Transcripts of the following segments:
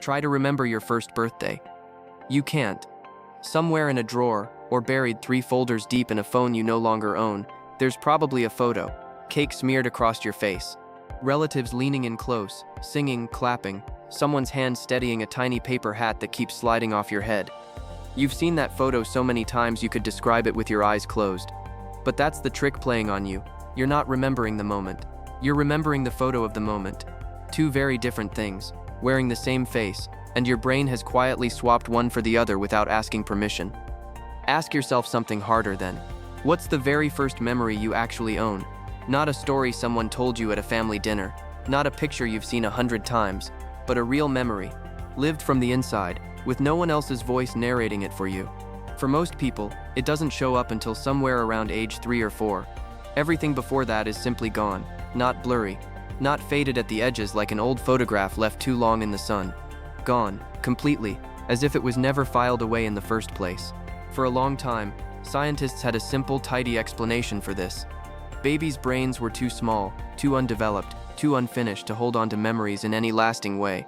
Try to remember your first birthday. You can't. Somewhere in a drawer, or buried 3 folders deep in a phone you no longer own, there's probably a photo, cake smeared across your face. Relatives leaning in close, singing, clapping, someone's hand steadying a tiny paper hat that keeps sliding off your head. You've seen that photo so many times you could describe it with your eyes closed. But that's the trick playing on you. You're not remembering the moment. You're remembering the photo of the moment. 2 very different things, wearing the same face, and your brain has quietly swapped one for the other without asking permission. Ask yourself something harder then. What's the very first memory you actually own? Not a story someone told you at a family dinner, not a picture you've seen 100 times, but a real memory, lived from the inside, with no one else's voice narrating it for you. For most people, it doesn't show up until somewhere around age 3 or 4. Everything before that is simply gone, not blurry, not faded at the edges like an old photograph left too long in the sun. Gone, completely, as if it was never filed away in the first place. For a long time, scientists had a simple, tidy explanation for this. Babies' brains were too small, too undeveloped, too unfinished to hold on to memories in any lasting way.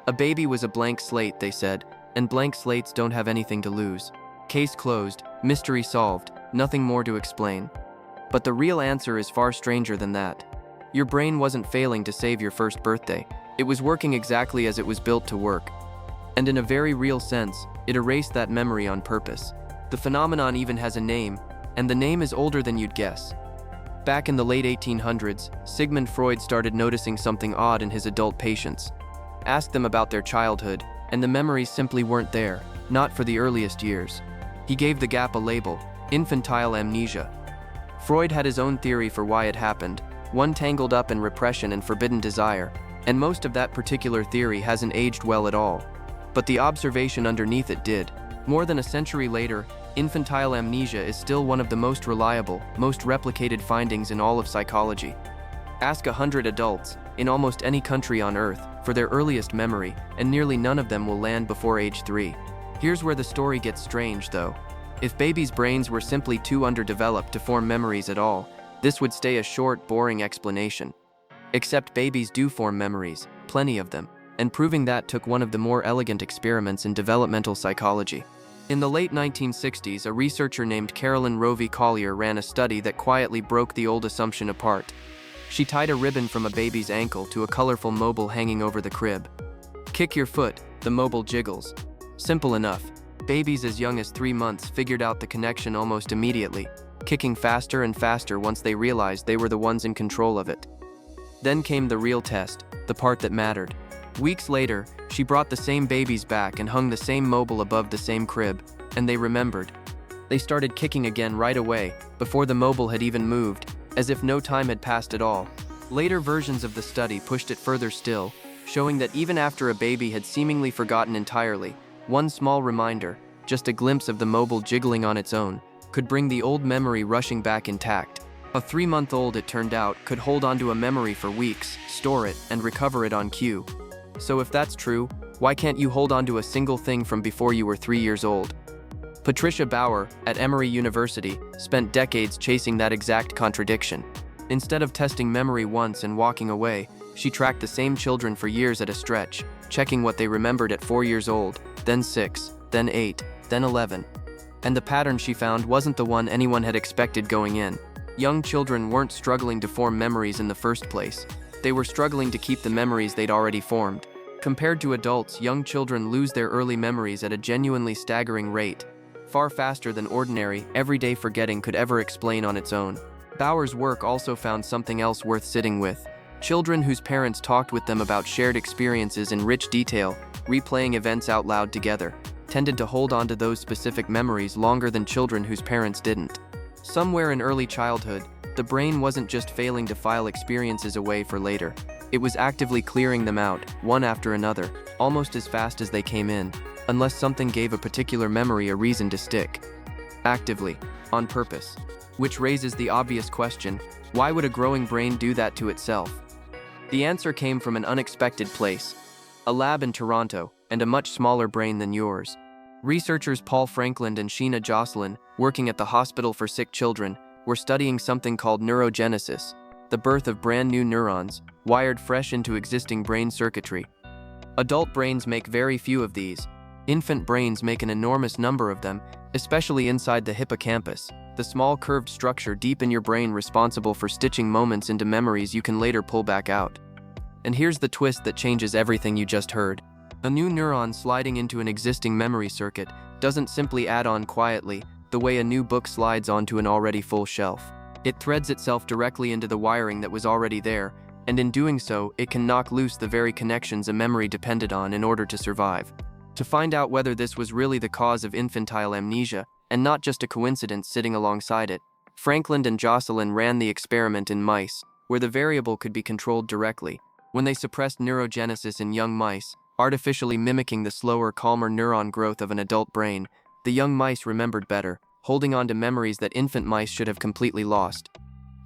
A baby was a blank slate, they said, and blank slates don't have anything to lose. Case closed, mystery solved, nothing more to explain. But the real answer is far stranger than that. Your brain wasn't failing to save your first birthday. It was working exactly as it was built to work. And in a very real sense, it erased that memory on purpose. The phenomenon even has a name, and the name is older than you'd guess. Back in the late 1800s, Sigmund Freud started noticing something odd in his adult patients. Asked them about their childhood, and the memories simply weren't there, not for the earliest years. He gave the gap a label, infantile amnesia. Freud had his own theory for why it happened, one tangled up in repression and forbidden desire, and most of that particular theory hasn't aged well at all. But the observation underneath it did. More than a century later, infantile amnesia is still one of the most reliable, most replicated findings in all of psychology. Ask 100 adults, in almost any country on Earth, for their earliest memory, and nearly none of them will land before age 3. Here's where the story gets strange, though. If babies' brains were simply too underdeveloped to form memories at all, this would stay a short, boring explanation. Except babies do form memories, plenty of them, and proving that took one of the more elegant experiments in developmental psychology. In the late 1960s, a researcher named Carolyn Rovey Collier ran a study that quietly broke the old assumption apart. She tied a ribbon from a baby's ankle to a colorful mobile hanging over the crib. Kick your foot, the mobile jiggles. Simple enough. Babies as young as 3 months figured out the connection almost immediately, kicking faster and faster once they realized they were the ones in control of it. Then came the real test, the part that mattered. Weeks later, she brought the same babies back and hung the same mobile above the same crib, and they remembered. They started kicking again right away, before the mobile had even moved, as if no time had passed at all. Later versions of the study pushed it further still, showing that even after a baby had seemingly forgotten entirely, one small reminder, just a glimpse of the mobile jiggling on its own, could bring the old memory rushing back intact. A 3-month-old, it turned out, could hold onto a memory for weeks, store it, and recover it on cue. So if that's true, why can't you hold onto a single thing from before you were 3 years old? Patricia Bauer, at Emory University, spent decades chasing that exact contradiction. Instead of testing memory once and walking away, she tracked the same children for years at a stretch, checking what they remembered at 4 years old, then 6, then 8, then 11. And the pattern she found wasn't the one anyone had expected going in. Young children weren't struggling to form memories in the first place. They were struggling to keep the memories they'd already formed. Compared to adults, young children lose their early memories at a genuinely staggering rate, far faster than ordinary, everyday forgetting could ever explain on its own. Bauer's work also found something else worth sitting with. Children whose parents talked with them about shared experiences in rich detail, replaying events out loud together, tended to hold on to those specific memories longer than children whose parents didn't. Somewhere in early childhood, the brain wasn't just failing to file experiences away for later. It was actively clearing them out, one after another, almost as fast as they came in, unless something gave a particular memory a reason to stick. Actively, on purpose. Which raises the obvious question, why would a growing brain do that to itself? The answer came from an unexpected place, a lab in Toronto, and a much smaller brain than yours. Researchers Paul Franklin and Sheena Jocelyn, working at the Hospital for Sick Children, were studying something called neurogenesis, the birth of brand new neurons, wired fresh into existing brain circuitry. Adult brains make very few of these. Infant brains make an enormous number of them, especially inside the hippocampus, the small curved structure deep in your brain responsible for stitching moments into memories you can later pull back out. And here's the twist that changes everything you just heard. A new neuron sliding into an existing memory circuit doesn't simply add on quietly, the way a new book slides onto an already full shelf. It threads itself directly into the wiring that was already there, and in doing so, it can knock loose the very connections a memory depended on in order to survive. To find out whether this was really the cause of infantile amnesia, and not just a coincidence sitting alongside it, Franklin and Jocelyn ran the experiment in mice, where the variable could be controlled directly. When they suppressed neurogenesis in young mice, artificially mimicking the slower, calmer neuron growth of an adult brain, the young mice remembered better, holding on to memories that infant mice should have completely lost.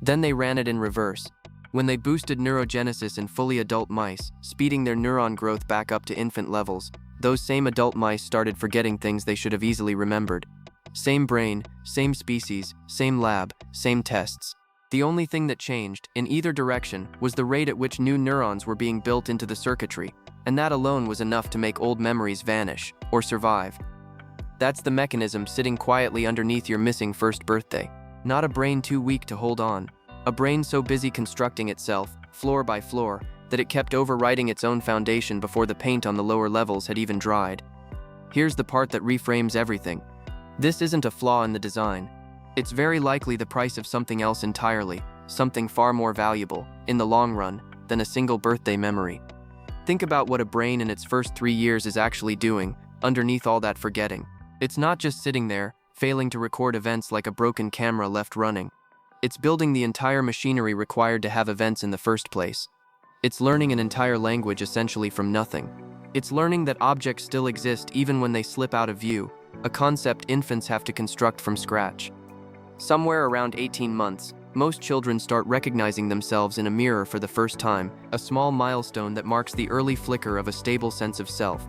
Then they ran it in reverse. When they boosted neurogenesis in fully adult mice, speeding their neuron growth back up to infant levels, those same adult mice started forgetting things they should have easily remembered. Same brain, same species, same lab, same tests. The only thing that changed, in either direction, was the rate at which new neurons were being built into the circuitry, and that alone was enough to make old memories vanish, or survive. That's the mechanism sitting quietly underneath your missing first birthday. Not a brain too weak to hold on. A brain so busy constructing itself, floor by floor, that it kept overwriting its own foundation before the paint on the lower levels had even dried. Here's the part that reframes everything. This isn't a flaw in the design. It's very likely the price of something else entirely, something far more valuable, in the long run, than a single birthday memory. Think about what a brain in its first 3 years is actually doing, underneath all that forgetting. It's not just sitting there, failing to record events like a broken camera left running. It's building the entire machinery required to have events in the first place. It's learning an entire language essentially from nothing. It's learning that objects still exist even when they slip out of view, a concept infants have to construct from scratch. Somewhere around 18 months, most children start recognizing themselves in a mirror for the first time, a small milestone that marks the early flicker of a stable sense of self.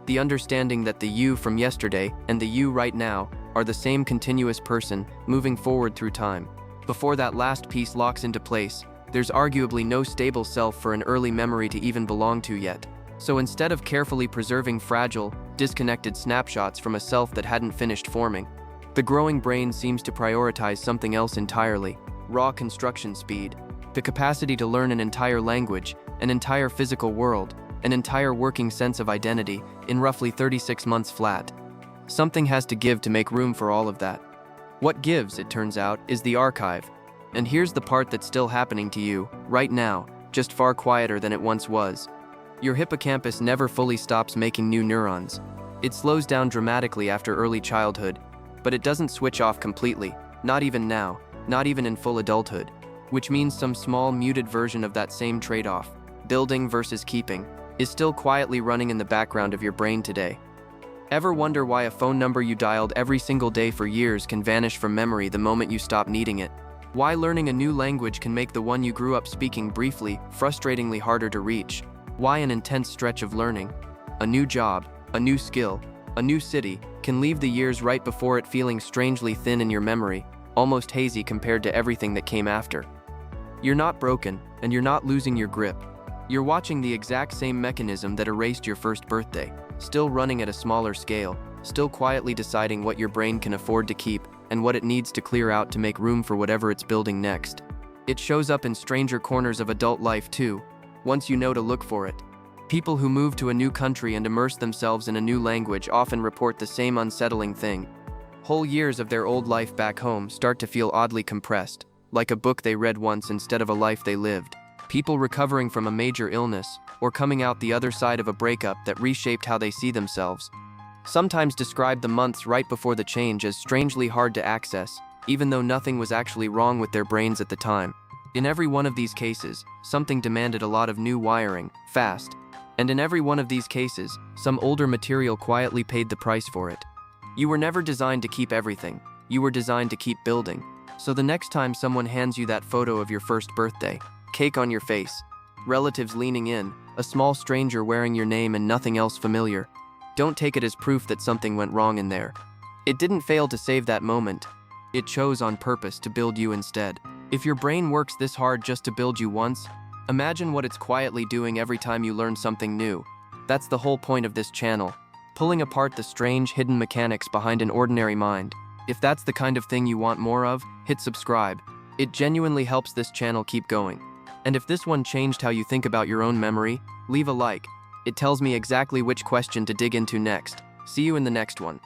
The understanding that the you from yesterday and the you right now are the same continuous person moving forward through time. Before that last piece locks into place, there's arguably no stable self for an early memory to even belong to yet. So instead of carefully preserving fragile, disconnected snapshots from a self that hadn't finished forming, the growing brain seems to prioritize something else entirely: raw construction speed, the capacity to learn an entire language, an entire physical world, an entire working sense of identity in roughly 36 months flat. Something has to give to make room for all of that. What gives, it turns out, is the archive. And here's the part that's still happening to you, right now, just far quieter than it once was. Your hippocampus never fully stops making new neurons. It slows down dramatically after early childhood, but it doesn't switch off completely, not even now, not even in full adulthood, which means some small muted version of that same trade-off, building versus keeping, is still quietly running in the background of your brain today. Ever wonder why a phone number you dialed every single day for years can vanish from memory the moment you stop needing it? Why learning a new language can make the one you grew up speaking briefly, frustratingly harder to reach? Why an intense stretch of learning, a new job, a new skill, a new city, can leave the years right before it feeling strangely thin in your memory, almost hazy compared to everything that came after? You're not broken, and you're not losing your grip. You're watching the exact same mechanism that erased your first birthday, still running at a smaller scale, still quietly deciding what your brain can afford to keep and what it needs to clear out to make room for whatever it's building next. It shows up in stranger corners of adult life too, once you know to look for it. People who move to a new country and immerse themselves in a new language often report the same unsettling thing. Whole years of their old life back home start to feel oddly compressed, like a book they read once instead of a life they lived. People recovering from a major illness, or coming out the other side of a breakup that reshaped how they see themselves, sometimes describe the months right before the change as strangely hard to access, even though nothing was actually wrong with their brains at the time. In every one of these cases, something demanded a lot of new wiring, fast, and in every one of these cases, some older material quietly paid the price for it. You were never designed to keep everything, you were designed to keep building. So the next time someone hands you that photo of your first birthday, cake on your face, relatives leaning in, a small stranger wearing your name and nothing else familiar, don't take it as proof that something went wrong in there. It didn't fail to save that moment. It chose on purpose to build you instead. If your brain works this hard just to build you once, imagine what it's quietly doing every time you learn something new. That's the whole point of this channel, pulling apart the strange hidden mechanics behind an ordinary mind. If that's the kind of thing you want more of, hit subscribe. It genuinely helps this channel keep going. And if this one changed how you think about your own memory, leave a like. It tells me exactly which question to dig into next. See you in the next one.